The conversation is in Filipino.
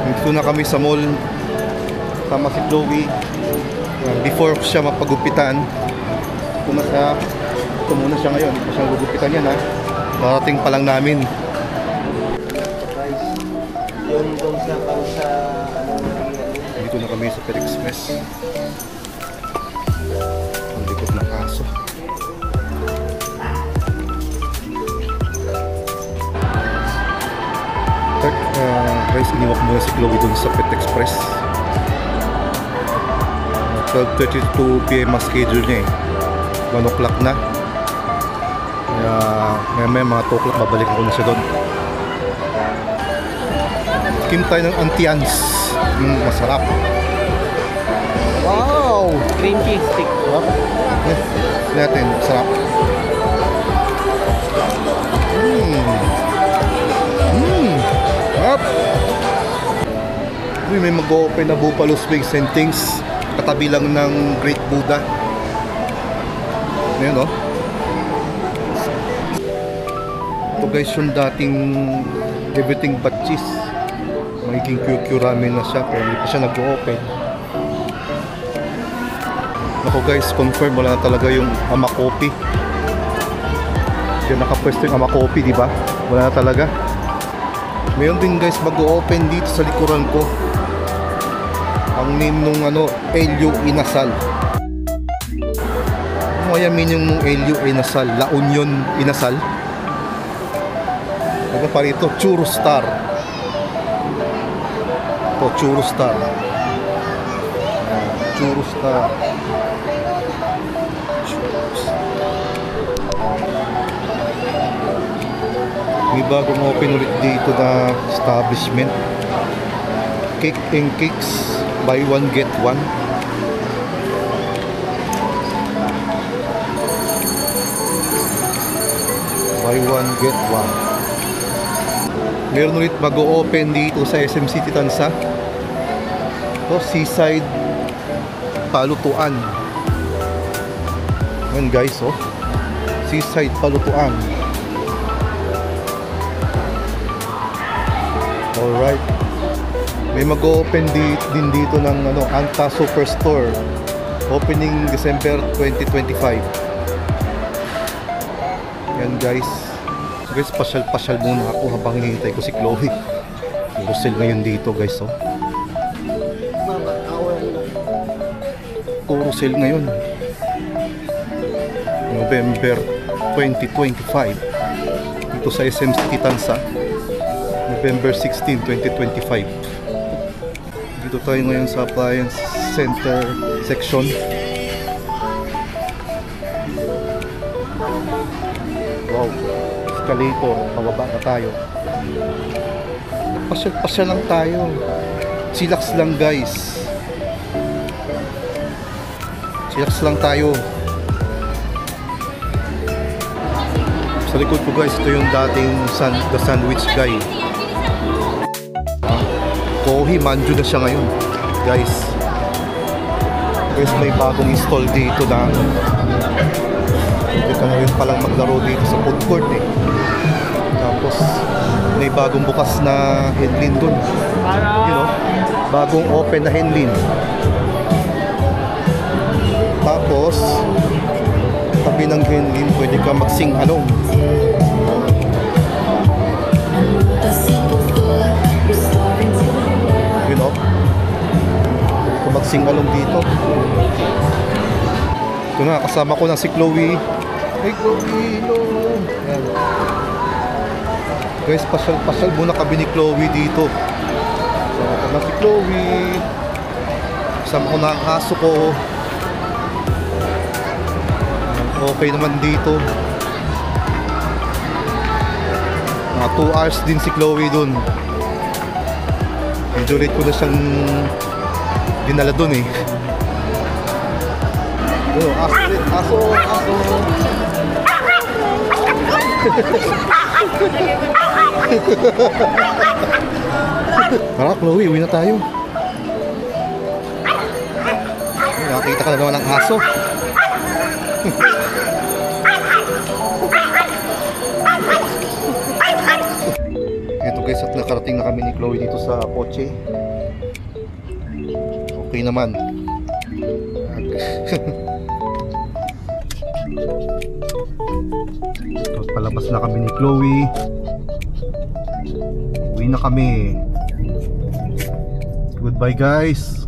Dito na kami sa mall. Tama si Chloe. Before siya mapagupitan, ito muna siya ngayon. Ito siyang gugupitan yan ha. Parating pa lang namin. Dito na kami sa Pet Express. Ang likod ng aso. Guys, iniwak muna si Chloe dun sa Pet Express. 12:32 PM ang schedule niya eh. 1 o'clock na. Kaya may mga 2 o'clock babalik ako na siya doon. Kim tayo ng Antians. Masarap. Wow! Cream cheese stick. Yes. Natin, sarap. Sarap. Uy, may mag-open na Buffalo Wings and Things. Katabi lang ng Great Buddha. Ayan o. Ito guys yung dating everything but cheese. Magiging QQ ramen na siya pero hindi pa siya nag-open. Ako guys, confirm wala na talaga yung Ama Coffee. Diyan nakapwesto yung Ama Coffee, di ba? Wala na talaga. Mayroon din guys mag-open dito sa likuran ko. Ang name nung Elio Inasal. Ano kaya meaning nung Elio Inasal? La Union Inasal? Ano pa rito? Churro Star. Ito, Churro Star. Churro Star. May bagong open ulit dito na establishment. Cake and Cakes. Buy one get one. Buy one get one. Meron ulit mag-o-open dito sa SM City Tansa. Ito, Seaside Palutuan. Yan guys, oh. Seaside Palutuan. Alright. May mag-open din dito ng Anta Superstore. Opening December 2025. Yan guys. So guys, pasyal-pasyal muna ako habang hinihintay ko si Chloe. Puro sale ngayon dito guys, oh. Puro sale ngayon. November 2025. Dito sa SM City Tansa. November 16, 2025. Dito tayo ngayon sa appliance center section. Wow, escalator, pababa na tayo. Pasyal-pasyal lang tayo. Chillax lang guys. Chillax lang tayo. Sa likod ko guys, ito yung dating The Sandwich Guy. Kohi Manju na siya ngayon guys. Guys, may bagong install dito na hindi ka ngayon palang maglaro dito sa food court eh. Tapos may bagong bukas na Henlin dun, you know, bagong open na Henlin. Tapos tabi ng Henlin pwede ka mag-sing-along. You know, kung mag-sing-along dito. Ito na, kasama ko na si Chloe. Hey Chloe, hello. Ayan. Guys, pasyal muna kami ni Chloe dito. Kasama ko na si Chloe. Kasama ko na ang aso ko. Okay naman dito. Mga 2 hours din si Chloe dun. Medyo late ko na siyang dinala dun eh. Aso ulit, aso. Tara Chloe, uwi na tayo. Nakakita ka na naman ng aso. Ito guys, at nakarating na kami ni Chloe dito sa Poche. Okay naman. Tapos palabas na kami ni Chloe. Uwi na kami. Goodbye guys.